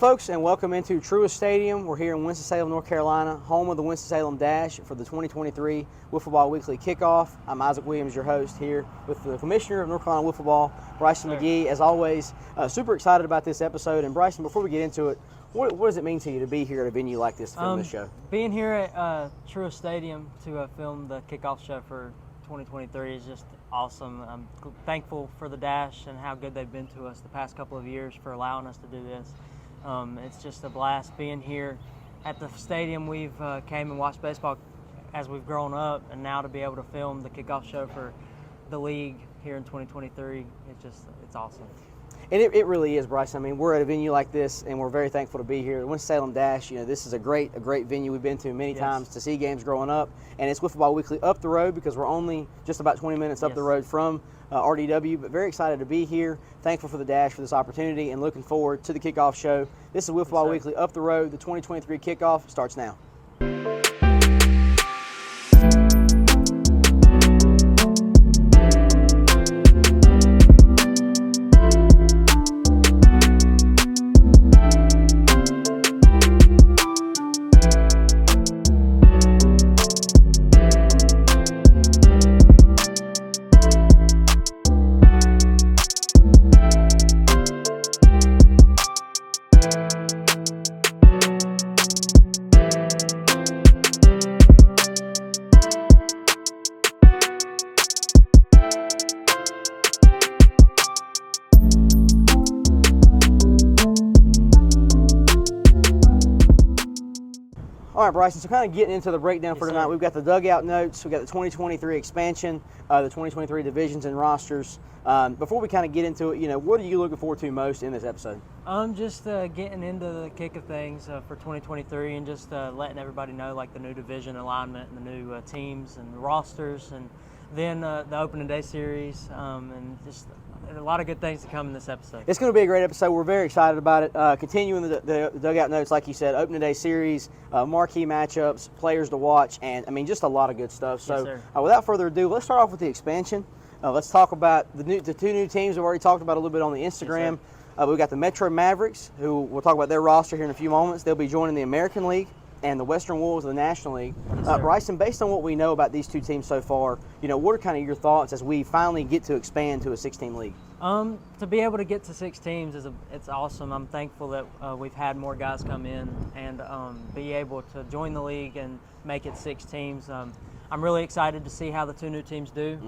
folks, and welcome into TRUIST Stadium. We're here in Winston-Salem, North Carolina, home of the Winston-Salem Dash for the 2023 Wiffle Ball Weekly Kickoff. I'm Isaac Williams, your host here with the Commissioner of North Carolina Wiffle Ball, Bryson McGee. As always, super excited about this episode. And Bryson, before we get into it, what does it mean to you to be here at a venue like this to film this show? Being here at TRUIST Stadium to film the kickoff show for 2023 is just awesome. I'm thankful for the Dash and how good they've been to us the past couple of years for allowing us to do this. It's just a blast being here at the stadium. We've came and watched baseball as we've grown up, and now to be able to film the kickoff show for the league here in 2023, it's awesome. And it really is, Bryson. I mean, we're at a venue like this, and we're very thankful to be here. The Winston-Salem Dash, this is a great venue we've been to many times to see games growing up. And it's Wiffle Ball Weekly up the road because we're only just about 20 minutes up the road from RDW. But very excited to be here. Thankful for the Dash for this opportunity and looking forward to the kickoff show. This is Wiffle Ball Weekly up the road. The 2023 kickoff starts now. All right, Bryson, so kind of getting into the breakdown for tonight, we've got the dugout notes, we've got the 2023 expansion, the 2023 divisions and rosters. Before we kind of get into it, what are you looking forward to most in this episode? Just getting into the kick of things for 2023 and just letting everybody know like the new division alignment and the new teams and the rosters, and then the opening day series, and just a lot of good things to come in this episode. It's going to be a great episode. We're very excited about it. Continuing the dugout notes, like you said, opening day series, marquee matchups, players to watch, and I mean just a lot of good stuff. So without further ado, let's start off with the expansion. Let's talk about the two new teams we've already talked about a little bit on the Instagram. We've got the Metro Mavericks, who we'll talk about their roster here in a few moments. They'll be joining the American League and the Western Wolves of the National League. Bryson, based on what we know about these two teams so far, what are kind of your thoughts as we finally get to expand to a 6-team league? To be able to get to 6 teams it's awesome. I'm thankful that we've had more guys come in and be able to join the league and make it 6 teams. I'm really excited to see how the two new teams do.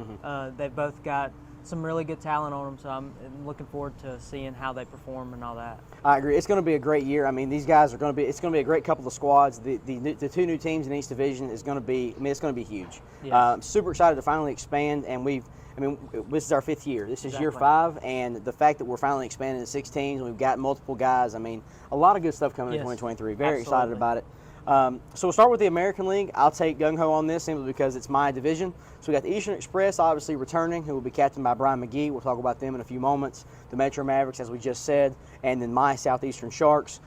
They've both got some really good talent on them, so I'm looking forward to seeing how they perform and all that. I agree. It's going to be a great year. I mean, these guys are going to be. It's going to be a great couple of squads. The two new teams in each division is going to be. I mean, it's going to be huge. I'm super excited to finally expand, and this is our 5th year. This is year 5, and the fact that we're finally expanding to 6 teams and we've got multiple guys. I mean, a lot of good stuff coming in 2023. Very excited about it. So we'll start with the American League. I'll take gung-ho on this simply because it's my division. So we got the Eastern Express, obviously returning, who will be captained by Brian McGee. We'll talk about them in a few moments. The Metro Mavericks, as we just said, and then my Southeastern Sharks,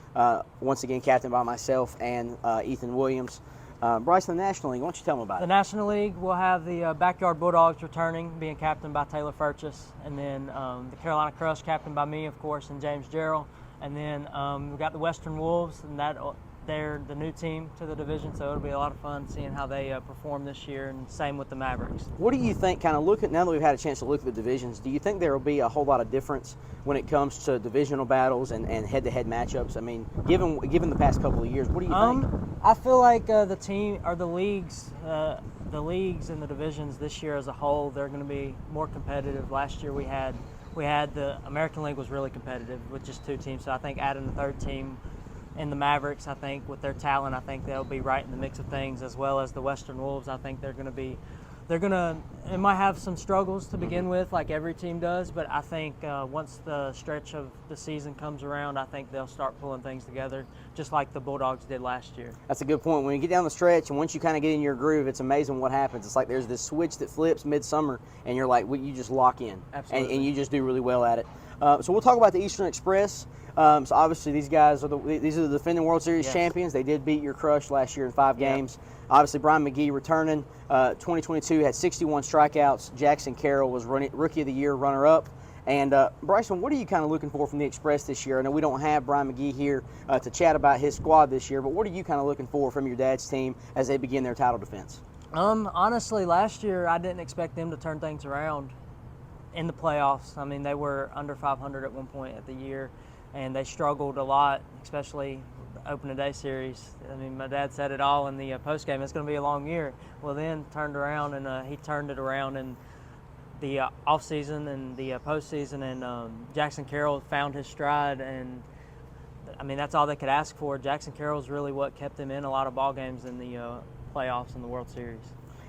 once again captained by myself and Ethan Williams. Bryson, the National League, why don't you tell them about it? The National League will have the Backyard Bulldogs returning, being captained by Taylor Furchess, and then the Carolina Crush, captained by me, of course, and James Gerald. And then we've got the Western Wolves, and they're the new team to the division, so it'll be a lot of fun seeing how they perform this year, and same with the Mavericks. What do you think, now that we've had a chance to look at the divisions, do you think there will be a whole lot of difference when it comes to divisional battles and head-to-head matchups? I mean, given the past couple of years, what do you think? I feel like the leagues and the divisions this year as a whole, they're going to be more competitive. Last year we had the American League was really competitive with just 2 teams, so I think adding the 3rd team in the Mavericks, I think with their talent, I think they'll be right in the mix of things, as well as the Western Wolves. I think it might have some struggles to begin with, like every team does, but I think once the stretch of the season comes around, I think they'll start pulling things together, just like the Bulldogs did last year. That's a good point. When you get down the stretch, and once you kind of get in your groove, it's amazing what happens. It's like there's this switch that flips midsummer, and you're like, you just lock in. Absolutely. And you just do really well at it. So we'll talk about the Eastern Express. So obviously these guys are the defending World Series champions. They did beat your Crush last year in 5 games. Obviously Brian McGee returning. 2022 had 61 strikeouts. Jackson Carroll was Rookie of the Year runner-up. And Bryson, what are you kind of looking for from the Express this year? I know we don't have Brian McGee here to chat about his squad this year, but what are you kind of looking for from your dad's team as they begin their title defense? Honestly, last year I didn't expect them to turn things around in the playoffs. I mean, they were under 500 at one point at the year, and they struggled a lot, especially the opening day series. I mean, my dad said it all in the post game. It's going to be a long year. Well, then turned around, and he turned it around in the off season and the postseason, and Jackson Carroll found his stride, and I mean, that's all they could ask for. Jackson Carroll's really what kept them in a lot of ball games in the playoffs and the World Series.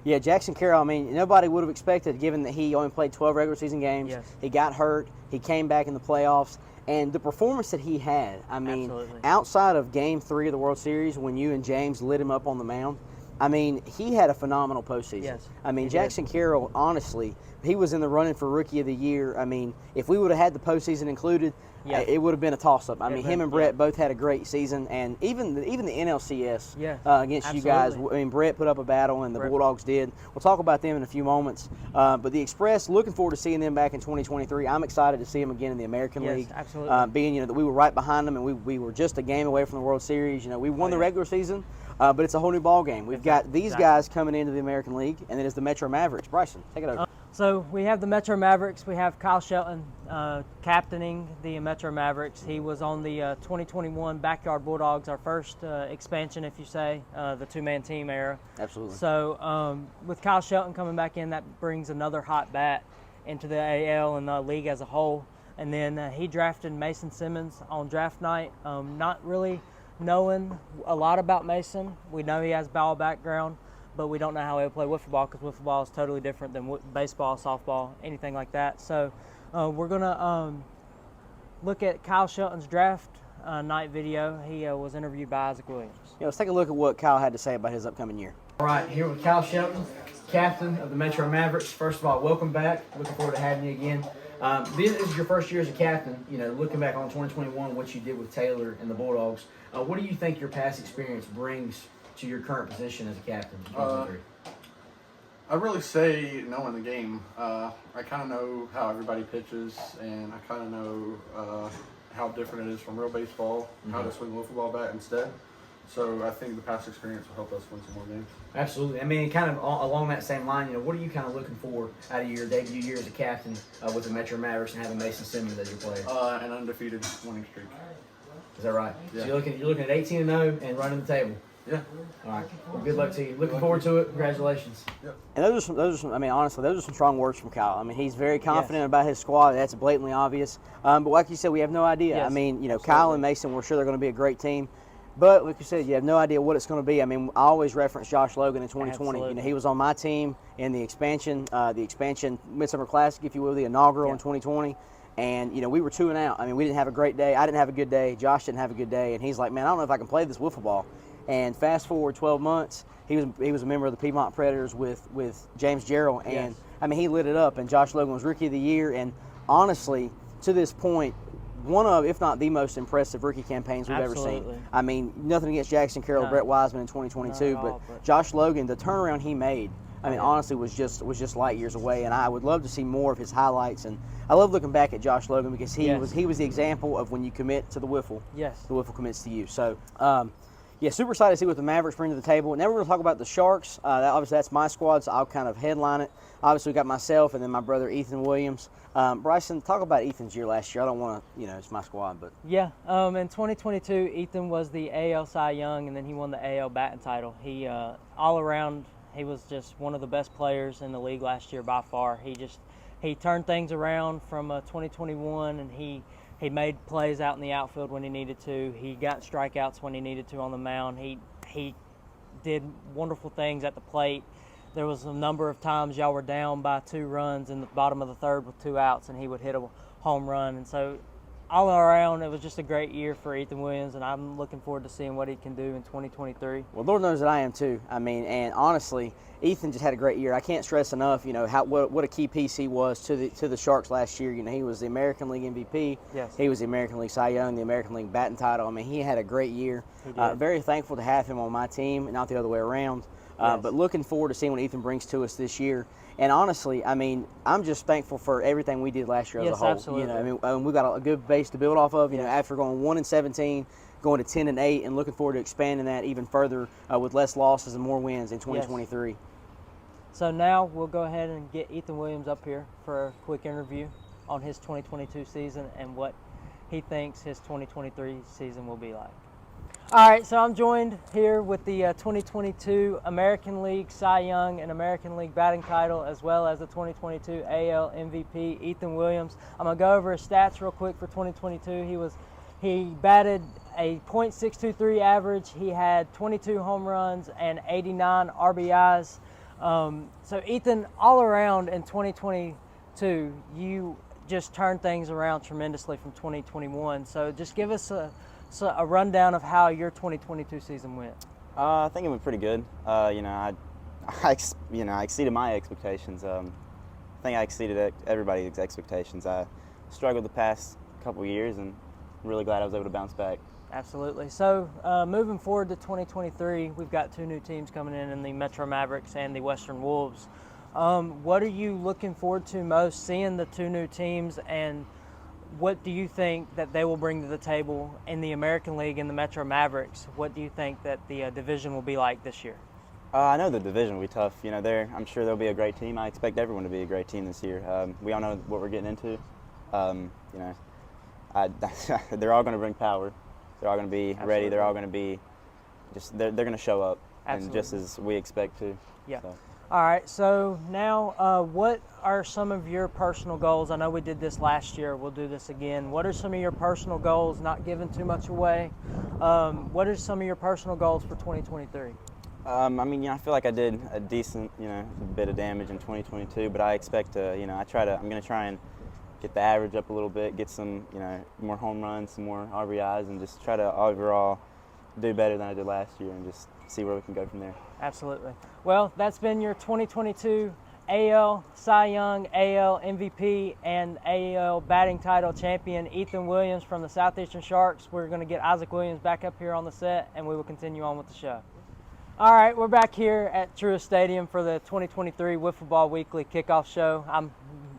Yeah, Jackson Carroll, I mean, nobody would have expected, given that he only played 12 regular season games. Yes. He got hurt. He came back in the playoffs. And the performance that he had, I mean, Absolutely. outside of Game 3 of the World Series when you and James lit him up on the mound, I mean, he had a phenomenal postseason. Yes, I mean, he Jackson Carroll, honestly, he was in the running for Rookie of the Year. I mean, if we would have had the postseason included, Yes. it would have been a toss-up. I mean, him and Brett yeah. both had a great season, and even the NLCS Yes, against you guys. absolutely. I mean, Brett put up a battle, and the Brett. Bulldogs did. We'll talk about them in a few moments. But the Express, looking forward to seeing them back in 2023. I'm excited to see them again in the American Yes, League. absolutely. Being, that we were right behind them, and we were just a game away from the World Series. We won the yeah. regular season, but it's a whole new ball game. We've got these guys coming into the American League, and then it's the Metro Mavericks. Bryson, take it over. So we have the Metro Mavericks. We have Kyle Shelton captaining the Metro Mavericks. He was on the 2021 Backyard Bulldogs, our first expansion, if you say, the two-man team era. Absolutely. So with Kyle Shelton coming back in, that brings another hot bat into the AL and the league as a whole. And then he drafted Mason Simmons on draft night. Not really knowing a lot about Mason. We know he has ball background, but we don't know how he'll play wiffle ball, because wiffle ball is totally different than baseball, softball, anything like that. So we're going to look at Kyle Shelton's draft night video. He was interviewed by Isaac Williams. Let's take a look at what Kyle had to say about his upcoming year. All right, here with Kyle Shelton, captain of the Metro Mavericks. First of all, welcome back. Looking forward to having you again. This is your first year as a captain. Looking back on 2021, what you did with Taylor and the Bulldogs, what do you think your past experience brings to your current position as a captain? I really say knowing the game. I kind of know how everybody pitches, and I kind of know how different it is from real baseball, how to swing a wiffle ball bat instead. So I think the past experience will help us win some more games. Absolutely. I mean, kind of along that same line, what are you kind of looking for out of your debut year as a captain with the Metro Mavericks and having Mason Simmons as your player? An undefeated winning streak. Is that right? Yeah. So you're looking at 18-0 and running the table. Yeah. All right. Well, good luck to you. Looking forward to it. Congratulations. Yep. And those are some. I mean, honestly, those are some strong words from Kyle. I mean, he's very confident about his squad. That's blatantly obvious. But like you said, we have no idea. Yes, I mean, Kyle and Mason, we're sure they're going to be a great team. But like you said, you have no idea what it's going to be. I mean, I always reference Josh Logan in 2020. Absolutely. He was on my team in the expansion Midsummer Classic, if you will, the inaugural in 2020. And, we were 2 and out. I mean, we didn't have a great day. I didn't have a good day. Josh didn't have a good day. And he's like, man, I don't know if I can play this wiffle ball. And fast forward 12 months, he was a member of the Piedmont Predators with James Jarrell. And, I mean, he lit it up. And Josh Logan was Rookie of the Year. And honestly, to this point, one of, if not the most impressive rookie campaigns we've ever seen. I mean, nothing against Jackson Carroll, Brett Wiseman in 2022, but Josh Logan, the turnaround he made, I mean, honestly, was just light years away. And I would love to see more of his highlights. And I love looking back at Josh Logan because he was the example of when you commit to the wiffle, the wiffle commits to you. So, super excited to see what the Mavericks bring to the table. Now we're going to talk about the Sharks. Obviously, that's my squad, so I'll kind of headline it. Obviously, we got myself and then my brother Ethan Williams. Bryson, talk about Ethan's year last year. I don't want to, it's my squad, but yeah. In 2022, Ethan was the AL Cy Young, and then he won the AL batting title. He all around, he was just one of the best players in the league last year by far. He turned things around from 2021, and he made plays out in the outfield when he needed to. He got strikeouts when he needed to on the mound. He did wonderful things at the plate. There was a number of times y'all were down by 2 runs in the bottom of the third with 2 outs, and he would hit a home run. And so all around, it was just a great year for Ethan Williams, and I'm looking forward to seeing what he can do in 2023. Well, Lord knows that I am too. I mean, and honestly, Ethan just had a great year. I can't stress enough, what a key piece he was to the Sharks last year. He was the American League MVP. Yes. He was the American League Cy Young, the American League batting title. I mean, he had a great year. He did. Very thankful to have him on my team, and not the other way around. Yes. But looking forward to seeing what Ethan brings to us this year. And honestly, I mean, I'm just thankful for everything we did last year as a Yes, whole. absolutely. You know, I mean, we've got a good base to build off of. You know, after going 1-17, going to 10-8, and looking forward to expanding that even further with less losses and more wins in 2023. So now we'll go ahead and get Ethan Williams up here for a quick interview on his 2022 season and what he thinks his 2023 season will be like. All right, so I'm joined here with the 2022 American League Cy Young and American League batting title, as well as the 2022 AL MVP, Ethan Williams. I'm gonna go over his stats real quick for 2022. He batted a .623 average. He had 22 home runs and 89 RBIs. So Ethan, all around in 2022, you just turned things around tremendously from 2021. So just give us a rundown of how your 2022 season went. I think it went pretty good. You know, I exceeded my expectations. I think I exceeded everybody's expectations. I struggled the past couple years, and I'm really glad I was able to bounce back. Absolutely. So moving forward to 2023, we've got two new teams coming in the Metro Mavericks and the Western Wolves. What are you looking forward to most, seeing the two new teams, and what do you think that they will bring to the table in the American League and the Metro Mavericks? What do you think that the division will be like this year? I know the division will be tough. You know, I'm sure they'll be a great team. I expect everyone to be a great team this year. We all know what we're getting into. You know, they're all going to bring power. They're all going to be ready. They're all going to be they're going to show up, and just as we expect to. Yeah. So. All right, so now what are some of your personal goals? I know we did this last year. We'll do this again. What are some of your personal goals, not giving too much away? What are some of your personal goals for 2023? I mean, you know, I feel like I did a decent, you know, bit of damage in 2022, but I expect to, you know, I'm going to try and get the average up a little bit, get some, you know, more home runs, some more RBIs, and just try to overall do better than I did last year and just see where we can go from there. Absolutely. Well, that's been your 2022 AL Cy Young, AL MVP, and AL batting title champion, Ethan Williams from the Southeastern Sharks. We're going to get Isaac Williams back up here on the set, and we will continue on with the show. All right, we're back here at TRUIST Stadium for the 2023 Wiffle Ball Weekly Kickoff Show. I'm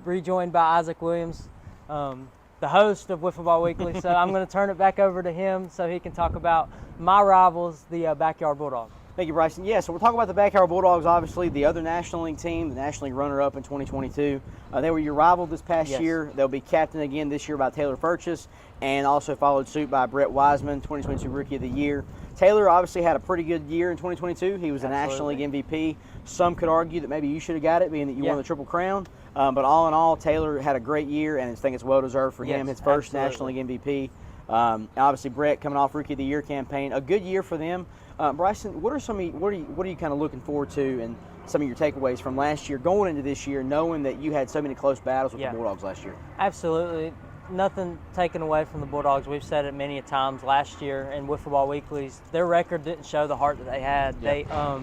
rejoined by Isaac Williams, the host of Wiffle Ball Weekly. So I'm going to turn it back over to him so he can talk about my rivals, the Backyard Bulldogs. Thank you, Bryson. Yeah, so we're talking about the Backyard Bulldogs, obviously the other National League team, the National League runner-up in 2022. They were your rival this past year. They'll be captained again this year by Taylor Furchess, and also followed suit by Brett Wiseman, 2022 Rookie of the Year. Taylor obviously had a pretty good year in 2022. He was a National League MVP. Some could argue that maybe you should have got it, being that you won the Triple Crown. But all in all, Taylor had a great year, and I think it's well-deserved for him, his first National League MVP. Obviously, Brett coming off Rookie of the Year campaign. A good year for them. Bryson, what are you kind of looking forward to, and some of your takeaways from last year going into this year, knowing that you had so many close battles with the Bulldogs last year? Absolutely. Nothing taken away from the Bulldogs. We've said it many a times last year in Wiffle Ball Weeklies. Their record didn't show the heart that they had. Yeah.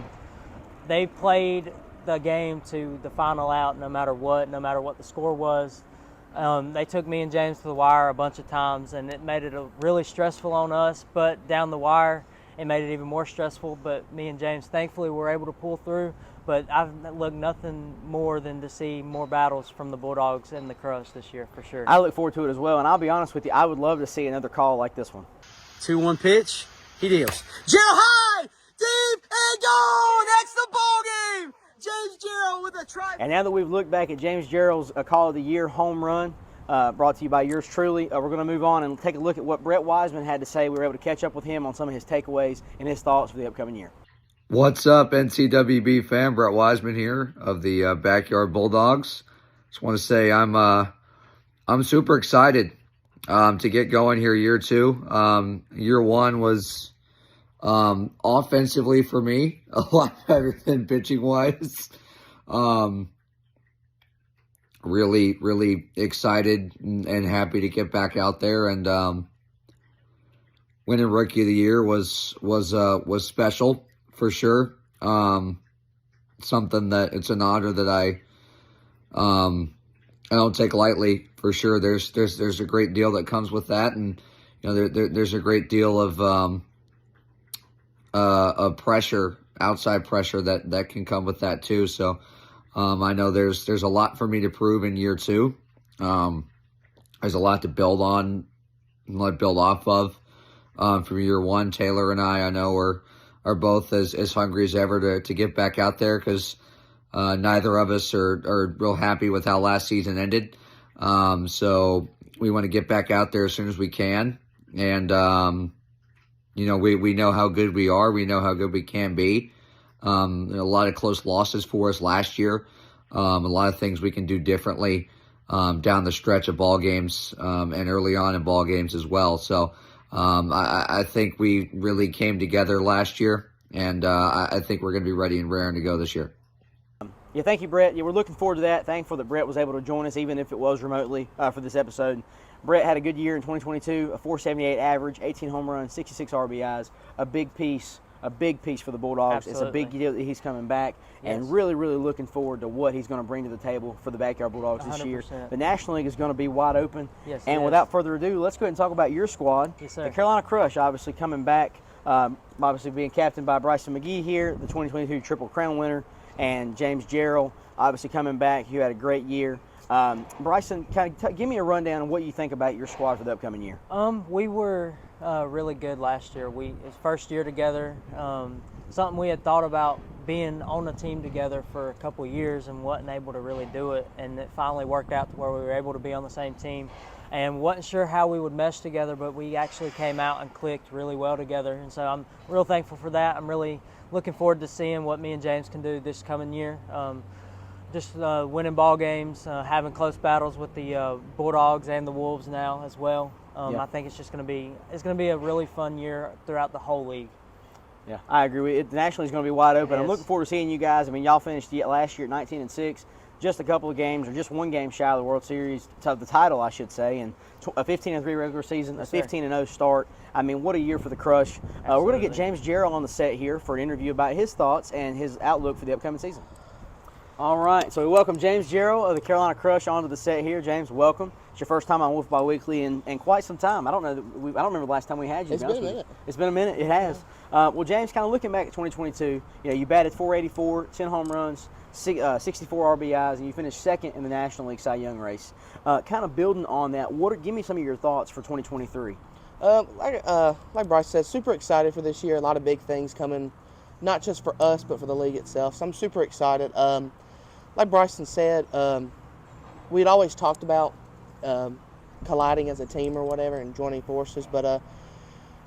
They played the game to the final out no matter what the score was. They took me and James to the wire a bunch of times, and it made it really stressful on us, but down the wire it made it even more stressful. But me and James thankfully were able to pull through. But I've looked nothing more than to see more battles from the Bulldogs and the Crows this year, for sure. I look forward to it as well, and I'll be honest with you, I would love to see another call like this one. 2-1 pitch, he deals. Gerald high, deep, and gone! That's the ball game! James Gerald with a try. And now that we've looked back at James Gerald's Call of the Year home run, brought to you by yours truly, we're going to move on and take a look at what Brett Wiseman had to say. We were able to catch up with him on some of his takeaways and his thoughts for the upcoming year. What's up, NCWB fan? Brett Wiseman here of the Backyard Bulldogs. Just want to say I'm super excited to get going here year two. Year one was offensively for me a lot better than pitching wise. Really excited and happy to get back out there, and winning Rookie of the Year was special. For sure. Something that it's an honor that I don't take lightly, for sure. There's a great deal that comes with that, and you know there's a great deal of pressure outside pressure that can come with that too. So I know there's a lot for me to prove in year 2. There's a lot to build on and build off of from year 1. Taylor and I know are both as hungry as ever to get back out there, because neither of us are real happy with how last season ended. So we want to get back out there as soon as we can. And, we know how good we are. We know how good we can be. A lot of close losses for us last year. A lot of things we can do differently down the stretch of ball games and early on in ball games as well. So I think we really came together last year, and I think we're going to be ready and raring to go this year. Yeah, thank you, Brett. Yeah, we're looking forward to that. Thankful that Brett was able to join us, even if it was remotely, for this episode. Brett had a good year in 2022, a 478 average, 18 home runs, 66 RBIs, a big piece for the Bulldogs. Absolutely. It's a big deal that he's coming back, and really, really looking forward to what he's going to bring to the table for the Backyard Bulldogs this 100%. year. The National League is going to be wide open. Yes, and without further ado, let's go ahead and talk about your squad. Yes, sir. The Carolina Crush, obviously coming back, obviously being captained by Bryson McGee here, the 2022 Triple Crown winner, and James Gerald, obviously coming back, who had a great year. Bryson, give me a rundown on what you think about your squad for the upcoming year. We were really good last year. It's first year together. Something we had thought about, being on a team together for a couple of years, and wasn't able to really do it. And it finally worked out to where we were able to be on the same team. And wasn't sure how we would mesh together, but we actually came out and clicked really well together. And so I'm real thankful for that. I'm really looking forward to seeing what me and James can do this coming year. Just winning ball games, having close battles with the Bulldogs and the Wolves now as well. I think it's just going to be a really fun year throughout the whole league. Yeah, I agree with it. The National League is going to be wide open. Yes. I'm looking forward to seeing you guys. I mean, y'all finished last year at 19-6, just a couple of games, or just one game shy of the World Series, the title, I should say, and a 15-3 regular season, a 15-0 start. I mean, what a year for the Crush. We're going to get James Gerald on the set here for an interview about his thoughts and his outlook for the upcoming season. All right, so we welcome James Gerald of the Carolina Crush onto the set here. James, welcome. It's your first time on Wiffle Ball Weekly in quite some time. I don't remember the last time we had you. It's been a minute. It's been a minute. It has. Well, James, kind of looking back at 2022, you batted .484, 10 home runs, 64 RBIs, and you finished second in the National League Cy Young race. Kind of building on that, give me some of your thoughts for 2023. Like Bryce said, super excited for this year. A lot of big things coming, not just for us, but for the league itself. So I'm super excited. Like Bryson said, we had always talked about colliding as a team or whatever and joining forces, but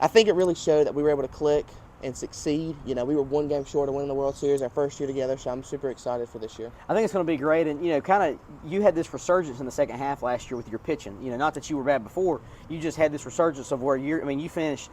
I think it really showed that we were able to click and succeed. We were one game short of winning the World Series our first year together, so I'm super excited for this year. I think it's going to be great, and you had this resurgence in the second half last year with your pitching. Not that you were bad before, you just had this resurgence of where you finished,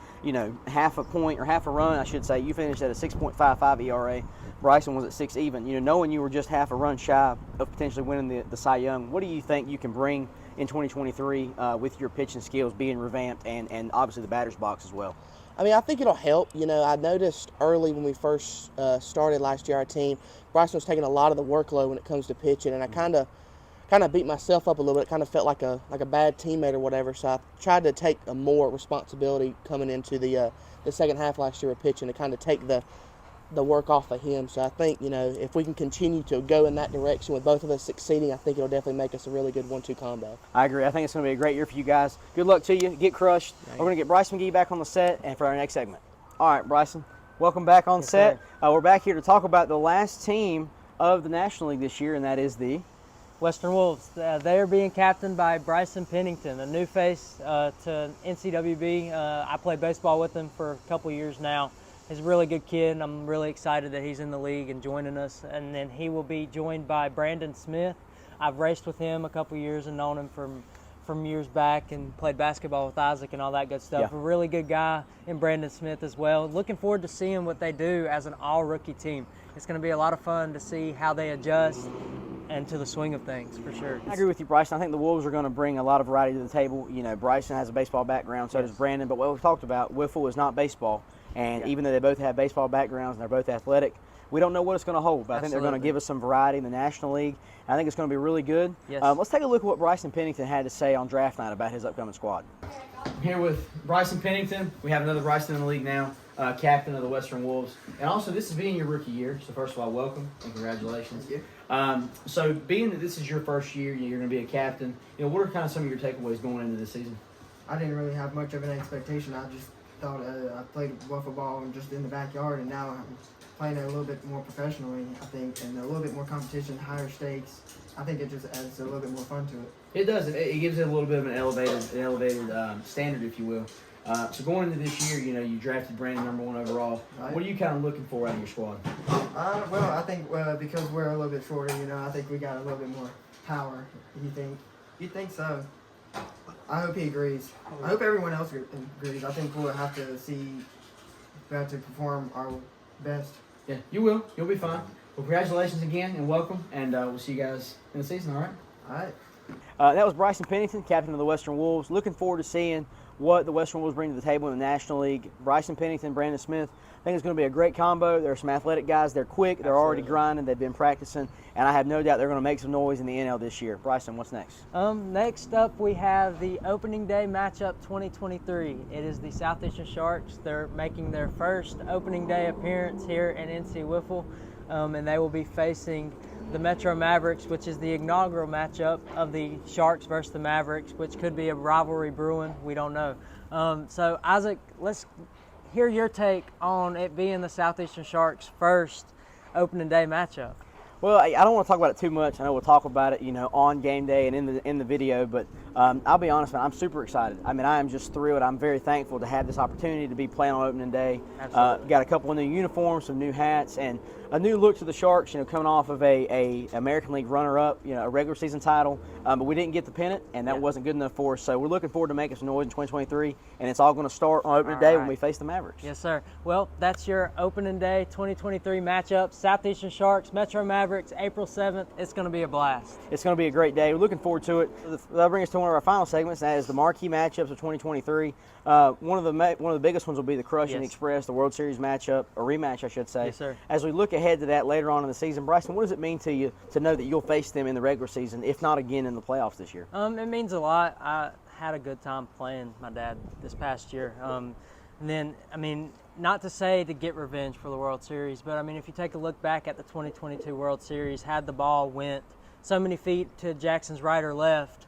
half a point or half a run, I should say. You finished at a 6.55 ERA. Bryson was at 6 even. Knowing you were just half a run shy of potentially winning the Cy Young, what do you think you can bring in 2023 with your pitching skills being revamped and obviously the batter's box as well? I mean, I think it'll help. I noticed early when we first started last year, our team, Bryson was taking a lot of the workload when it comes to pitching, and I kind of beat myself up a little bit. It kind of felt like a bad teammate or whatever. So I tried to take a more responsibility coming into the second half last year of pitching to kind of take the work off of him. So I think, if we can continue to go in that direction with both of us succeeding, I think it'll definitely make us a really good 1-2 combo. I agree. I think it's going to be a great year for you guys. Good luck to you. Get crushed. We're going to get Bryson McGee back on the set and for our next segment. All right, Bryson, welcome back on set. We're back here to talk about the last team of the National League this year, and that is the Western Wolves. They are being captained by Bryson Pennington, a new face to NCWB. I played baseball with him for a couple years now. He's a really good kid, and I'm really excited that he's in the league and joining us. And then he will be joined by Brandon Smith. I've raced with him a couple years and known him from years back and played basketball with Isaac and all that good stuff. Yeah. A really good guy in Brandon Smith as well. Looking forward to seeing what they do as an all-rookie team. It's going to be a lot of fun to see how they adjust and to the swing of things, for sure. I agree with you, Bryson. I think the Wolves are going to bring a lot of variety to the table. Bryson has a baseball background, so does Brandon. But what we've talked about, Wiffle is not baseball. And even though they both have baseball backgrounds and they're both athletic, we don't know what it's going to hold. But I think they're going to give us some variety in the National League. I think it's going to be really good. Yes. Let's take a look at what Bryson Pennington had to say on draft night about his upcoming squad. I'm here with Bryson Pennington. We have another Bryson in the league now. captain of the Western Wolves. And also, this is being your rookie year. So first of all, welcome and congratulations. Thank you. So being that this is your first year, you're going to be a captain. What are kind of some of your takeaways going into this season? I didn't really have much of an expectation. I just thought I played wiffle ball just in the backyard, and now I'm playing it a little bit more professionally, I think, and a little bit more competition, higher stakes. I think it just adds a little bit more fun to it. It does. It gives it a little bit of an elevated standard, if you will. So going into this year, you drafted Brandon #1 overall. Right. What are you kind of looking for out of your squad? Well, I think because we're a little bit shorter, I think we got a little bit more power. You think? You think so? I hope he agrees. I hope everyone else agrees. I think we'll have to perform our best. Yeah, you will. You'll be fine. Well, congratulations again and welcome, and we'll see you guys in the season, all right? All right. That was Bryson Pennington, captain of the Western Wolves. Looking forward to seeing what the Western Wolves bring to the table in the National League. Bryson Pennington, Brandon Smith. I think it's going to be a great combo. There are some athletic guys. They're quick. They're already grinding. They've been practicing. And I have no doubt they're going to make some noise in the NL this year. Bryson, what's next? Next up, we have the opening day matchup 2023. It is the Southeastern Sharks. They're making their first opening day appearance here in NC Wiffle, and they will be facing the Metro Mavericks, which is the inaugural matchup of the Sharks versus the Mavericks, which could be a rivalry brewing. We don't know. So, Isaac, let's hear your take on it being the Southeastern Sharks' first opening day matchup. Well, I don't want to talk about it too much. I know we'll talk about it, on game day and in the video. But I'll be honest, man, I'm super excited. I mean, I am just thrilled. I'm very thankful to have this opportunity to be playing on opening day. Got a couple of new uniforms, some new hats, and a new look to the Sharks. Coming off of a American League runner-up, a regular season title, but we didn't get the pennant, and that wasn't good enough for us. So we're looking forward to making some noise in 2023, and it's all going to start on opening day when we face the Mavericks. Yes, sir. Well, that's your opening day 2023 matchup. Southeastern Sharks, Metro Mavericks, April 7th. It's going to be a blast. It's going to be a great day. We're looking forward to it. That'll bring us to one of our final segments, and that is the marquee matchups of 2023. One of the biggest ones will be the Crush and Express, the World Series matchup, or rematch, I should say. Yes, sir. As we look ahead to that later on in the season, Bryson, what does it mean to you to know that you'll face them in the regular season, if not again in the playoffs this year? It means a lot. I had a good time playing my dad this past year. And then, not to say to get revenge for the World Series, but if you take a look back at the 2022 World Series, had the ball went so many feet to Jackson's right or left,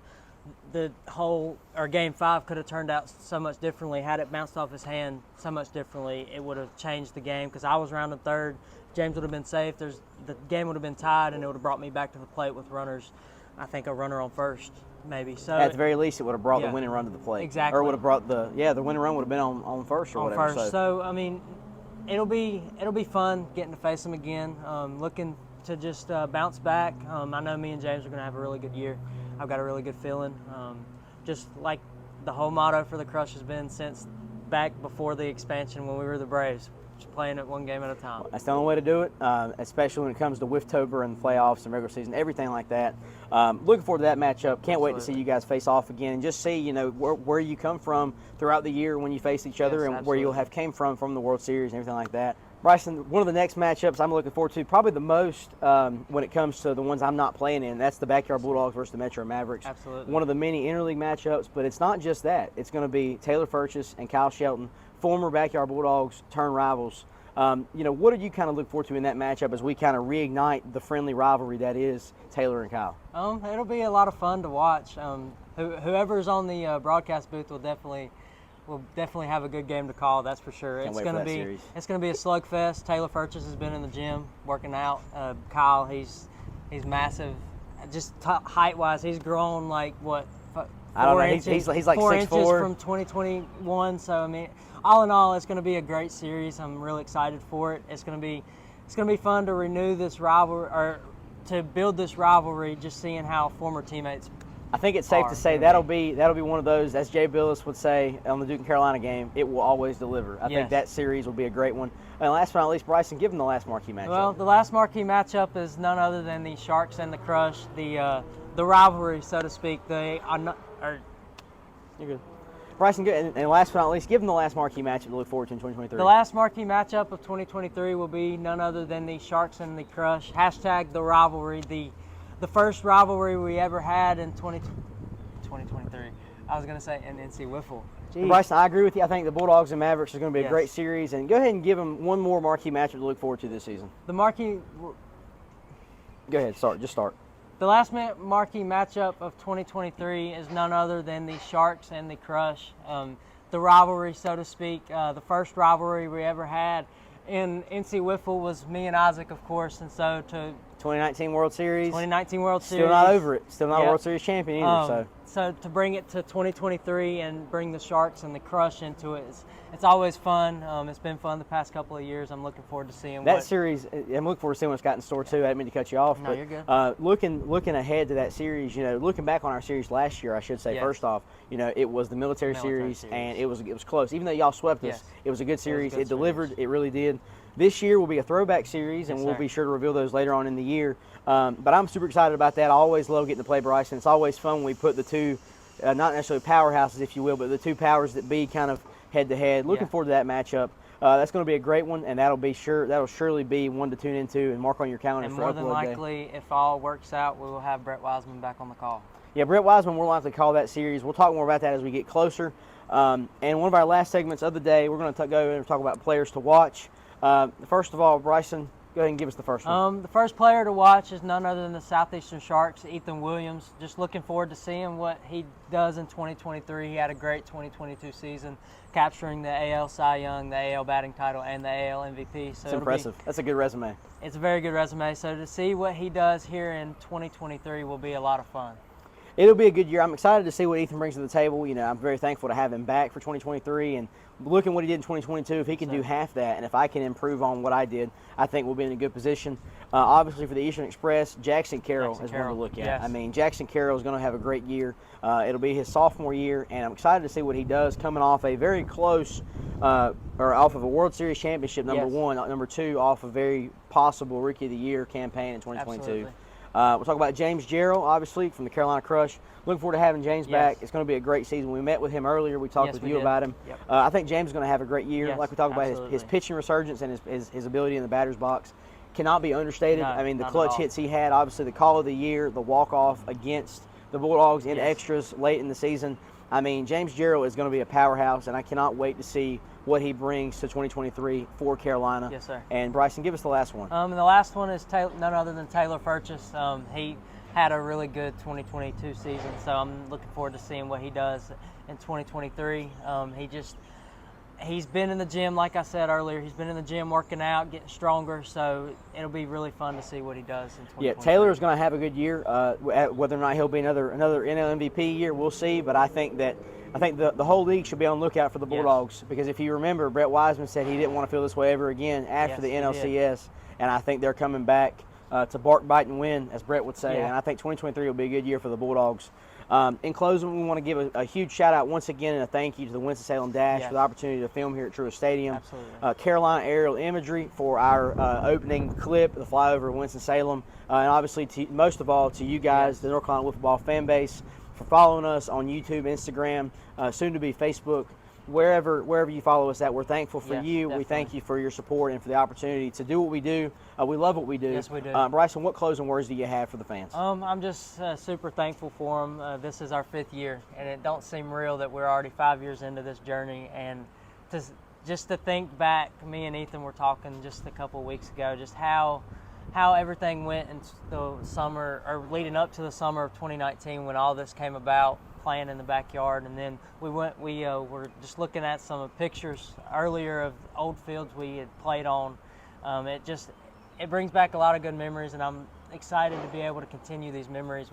Game 5 could have turned out so much differently. Had it bounced off his hand so much differently, it would have changed the game because I was rounding third. James would have been safe. The game would have been tied, and it would have brought me back to the plate with runners. I think a runner on first, maybe. So at the very least, it would have brought the winning run to the plate. Exactly. Or would have brought the winning run would have been on first or whatever. First. So it'll be fun getting to face them again. Looking to just bounce back. I know me and James are going to have a really good year. I've got a really good feeling. Just like the whole motto for the Crush has been since back before the expansion when we were the Braves. Just playing it one game at a time. That's the only way to do it, especially when it comes to Wifftober and the playoffs and regular season, everything like that. Looking forward to that matchup. Can't wait to see you guys face off again and just see, where you come from throughout the year when you face each other and where you'll have came from the World Series and everything like that. Bryson, one of the next matchups I'm looking forward to, probably the most when it comes to the ones I'm not playing in, that's the Backyard Bulldogs versus the Metro Mavericks. Absolutely. One of the many interleague matchups, but it's not just that. It's going to be Taylor Furchess and Kyle Shelton, former Backyard Bulldogs turned rivals. What do you kind of look forward to in that matchup as we kind of reignite the friendly rivalry that is Taylor and Kyle? It'll be a lot of fun to watch. Whoever's on the broadcast booth will definitely have a good game to call. That's for sure. It's going to be a slugfest. Taylor Furchess has been in the gym working out. Kyle, he's massive. Just height wise, he's grown like what? I don't know. He's like 4 6'4" inches from 2021. So all in all, it's going to be a great series. I'm really excited for it. It's going to be fun to renew this rivalry or to build this rivalry. Just seeing how former teammates. I think it's safe to say that'll be one of those, as Jay Billis would say on the Duke and Carolina game, it will always deliver. I think that series will be a great one. And last but not least, Bryson, give them the last marquee matchup. Well, the last marquee matchup is none other than the Sharks and the Crush, the rivalry, so to speak. You're good. Bryson, good. And last but not least, give them the last marquee matchup to look forward to in 2023. The last marquee matchup of 2023 will be none other than the Sharks and the Crush. # the rivalry, the first rivalry we ever had in 2023. I was going to say in NC Wiffle. Geez. Bryson, I agree with you. I think the Bulldogs and Mavericks are going to be a Yes. great series. And go ahead and give them one more marquee matchup to look forward to this season. The marquee. Go ahead, start. The last marquee matchup of 2023 is none other than the Sharks and the Crush. The rivalry, so to speak, the first rivalry we ever had in NC Wiffle was me and Isaac, of course, and so to 2019 World Series. 2019 World Series. Still not over it. Still not a Yep. World Series champion either. So to bring it to 2023 and bring the Sharks and the Crush into it, it's always fun. It's been fun the past couple of years. I'm looking forward to seeing That series, I'm looking forward to seeing what's got in store too. I didn't mean to cut you off. No, but, you're good. Looking ahead to that series, looking back on our series last year, I should say, Yes. first off, it was the military series, and it was close. Even though y'all swept us, Yes. it was a good series. good It delivered. series. It really did. This year will be a throwback series, and Yes, we'll sir. be sure to reveal those later on in the year. But I'm super excited about that. I always love getting to play Bryson. It's always fun when we put the two, not necessarily powerhouses, if you will, but the two powers that be kind of head-to-head. Looking Yeah. forward to that matchup. That's going to be a great one, and that'll surely be one to tune into and mark on your calendar And for more upload than day. likely, if all works out, we will have Brett Wiseman back on the call. Yeah, Brett Wiseman, we're likely to call that series. We'll talk more about that as we get closer. And one of our last segments of the day, we're going to go and talk about players to watch. First of all, Bryson, go ahead and give us the first one. The first player to watch is none other than the Southeastern Sharks, Ethan Williams. Just looking forward to seeing what he does in 2023. He had a great 2022 season, capturing the AL Cy Young, the AL batting title, and the AL MVP. So It's impressive. That's a good resume. It's a very good resume. So to see what he does here in 2023 will be a lot of fun. It'll be a good year. I'm excited to see what Ethan brings to the table. I'm very thankful to have him back for 2023, and looking what he did in 2022. If he can do half that, and if I can improve on what I did, I think we'll be in a good position. Obviously, for the Eastern Express, Jackson Carroll is one to look at. Yes. I mean, Jackson Carroll is going to have a great year. It'll be his sophomore year, and I'm excited to see what he does coming off a very close, or off of a World Series championship, number Yes. one, number two, off a very possible Rookie of the Year campaign in 2022. Absolutely. We'll talk about James Gerald, obviously, from the Carolina Crush. Looking forward to having James Yes. back. It's going to be a great season. We met with him earlier. We talked Yes, with we you did. about him. Yep. I think James is going to have a great year. Yes, Like we talked about, his absolutely. pitching resurgence and his ability in the batter's box cannot be understated. No, I mean, the not at clutch all. hits he had, obviously the call of the year, the walk-off against the Bulldogs in Yes. extras late in the season. I mean, James Gerald is going to be a powerhouse, and I cannot wait to see what he brings to 2023 for Carolina. Yes, sir. And Bryson, give us the last one. And the last one is none other than Taylor Furchess. He had a really good 2022 season, so I'm looking forward to seeing what he does in 2023. He's been in the gym, like I said earlier. He's been in the gym working out, getting stronger, so it'll be really fun to see what he does in 2023. Yeah, Taylor is going to have a good year. Whether or not he'll be another NL MVP year, we'll see. But I think the whole league should be on the lookout for the Bulldogs, because if you remember, Brett Wiseman said he didn't want to feel this way ever again after Yes, the he NLCS, and I think they're coming back to bark, bite, and win, as Brett would say. Yeah. And I think 2023 will be a good year for the Bulldogs. In closing, we want to give a huge shout out once again and a thank you to the Winston-Salem Dash Yes. for the opportunity to film here at TRUIST Stadium. Absolutely. Carolina Aerial Imagery for our opening clip, the flyover of Winston-Salem, and obviously most of all to you guys, Yes. the North Carolina Wiffle Ball fan base, for following us on YouTube, Instagram, soon to be Facebook. Wherever you follow us at, we're thankful for Yes, you. definitely. We thank you for your support and for the opportunity to do what we do. We love what we do. Yes, we do. Bryson, what closing words do you have for the fans? I'm just super thankful for them. This is our 5th year, and it don't seem real that we're already 5 years into this journey. And just to think back, me and Ethan were talking just a couple of weeks ago, just how everything went in the summer, or leading up to the summer of 2019 when all this came about, playing in the backyard. And then we were just looking at some pictures earlier of old fields we had played on. It brings back a lot of good memories, and I'm excited to be able to continue these memories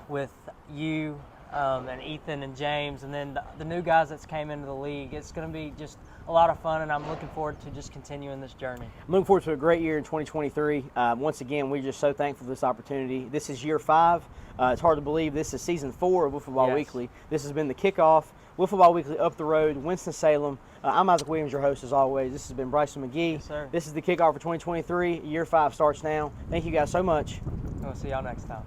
with you and Ethan and James, and then the new guys that's came into the league. It's going to be just a lot of fun, and I'm looking forward to just continuing this journey. I'm looking forward to a great year in 2023. Once again, we're just so thankful for this opportunity. This is year 5. It's hard to believe this is season 4 of Wiffle Ball Yes. Weekly. This has been the Kickoff, Wiffle Ball Weekly Up the Road, Winston-Salem. I'm Isaac Williams, your host as always. This has been Bryson McGee. Yes, sir. This is the Kickoff for 2023. Year 5 starts now. Thank you guys so much. We'll see y'all next time.